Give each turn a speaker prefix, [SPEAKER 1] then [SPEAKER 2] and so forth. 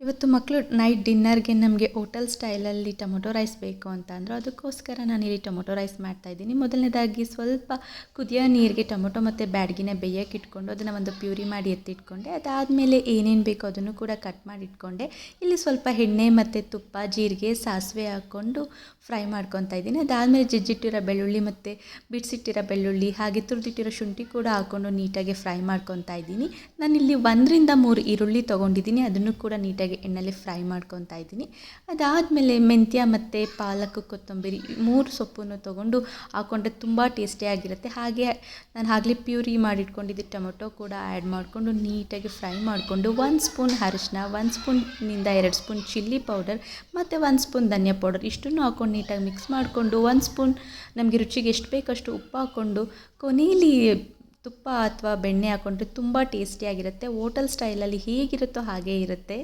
[SPEAKER 1] ಇವತ್ತು ಮಕ್ಕಳು ನೈಟ್ ಡಿನ್ನರ್ಗೆ ನಮಗೆ ಹೋಟೆಲ್ ಸ್ಟೈಲಲ್ಲಿ ಟೊಮೊಟೊ ರೈಸ್ ಬೇಕು ಅಂತ ಅಂದರು. ಅದಕ್ಕೋಸ್ಕರ ನಾನಿಲ್ಲಿ ಟೊಮೊಟೊ ರೈಸ್ ಮಾಡ್ತಾಯಿದ್ದೀನಿ. ಮೊದಲನೇದಾಗಿ ಸ್ವಲ್ಪ ಕುದಿಯೋ ನೀರಿಗೆ ಟೊಮೊಟೊ ಮತ್ತು ಬ್ಯಾಡಗಿನ ಬೇಯಕ್ಕೆ ಇಟ್ಕೊಂಡು ಅದನ್ನು ಒಂದು ಪ್ಯೂರಿ ಮಾಡಿ ಎತ್ತಿಟ್ಕೊಂಡೆ. ಅದಾದಮೇಲೆ ಏನೇನು ಬೇಕೋ ಅದನ್ನು ಕೂಡ ಕಟ್ ಮಾಡಿ ಇಟ್ಕೊಂಡೆ. ಇಲ್ಲಿ ಸ್ವಲ್ಪ ಎಣ್ಣೆ ಮತ್ತು ತುಪ್ಪ, ಜೀರಿಗೆ, ಸಾಸಿವೆ ಹಾಕ್ಕೊಂಡು ಫ್ರೈ ಮಾಡ್ಕೊತಾ ಇದ್ದೀನಿ. ಅದಾದಮೇಲೆ ಜಜ್ಜಿಟ್ಟಿರೋ ಬೆಳ್ಳುಳ್ಳಿ ಮತ್ತು ಬಿಡಿಸಿಟ್ಟಿರೋ ಬೆಳ್ಳುಳ್ಳಿ ಹಾಗೆ ತುರಿದಿಟ್ಟಿರೋ ಶುಂಠಿ ಕೂಡ ಹಾಕ್ಕೊಂಡು ನೀಟಾಗಿ ಫ್ರೈ ಮಾಡ್ಕೊತಾ ಇದ್ದೀನಿ. ನಾನಿಲ್ಲಿ 1-3 ಈರುಳ್ಳಿ ತೊಗೊಂಡಿದ್ದೀನಿ. ಅದನ್ನು ಕೂಡ ನೀಟಾಗಿ ಎಣ್ಣೆಲಿ ಫ್ರೈ ಮಾಡ್ಕೊತಾ ಇದ್ದೀನಿ. ಅದಾದಮೇಲೆ ಮೆಂತ್ಯ ಮತ್ತು ಪಾಲಕ್, ಕೊತ್ತಂಬರಿ 3 ಸೊಪ್ಪನ್ನು ತೊಗೊಂಡು ಹಾಕ್ಕೊಂಡ್ರೆ ತುಂಬ ಟೇಸ್ಟಿಯಾಗಿರುತ್ತೆ. ಹಾಗೆ ನಾನು ಆಗಲೇ ಪ್ಯೂರಿ ಮಾಡಿಟ್ಕೊಂಡಿದ್ದು ಟೊಮೊಟೊ ಕೂಡ ಆ್ಯಡ್ ಮಾಡಿಕೊಂಡು ನೀಟಾಗಿ ಫ್ರೈ ಮಾಡಿಕೊಂಡು 1 ಸ್ಪೂನ್ ಅರಿಶಿನ, 1 ಸ್ಪೂನಿಂದ 2 ಸ್ಪೂನ್ ಚಿಲ್ಲಿ ಪೌಡರ್ ಮತ್ತು 1 ಸ್ಪೂನ್ ಧನಿಯಾ ಪೌಡರ್ ಇಷ್ಟನ್ನು ಹಾಕ್ಕೊಂಡು ನೀಟಾಗಿ ಮಿಕ್ಸ್ ಮಾಡಿಕೊಂಡು 1 ಸ್ಪೂನ್ ನಮಗೆ ರುಚಿಗೆ ಎಷ್ಟು ಬೇಕಷ್ಟು ಉಪ್ಪು ಹಾಕ್ಕೊಂಡು ಕೊನೆಯಲ್ಲಿ ತುಪ್ಪ ಅಥವಾ ಬೆಣ್ಣೆ ಹಾಕ್ಕೊಂಡ್ರೆ ತುಂಬ ಟೇಸ್ಟಿಯಾಗಿರುತ್ತೆ. ಹೋಟೆಲ್ ಸ್ಟೈಲಲ್ಲಿ ಹೇಗಿರುತ್ತೋ ಹಾಗೇ ಇರುತ್ತೆ.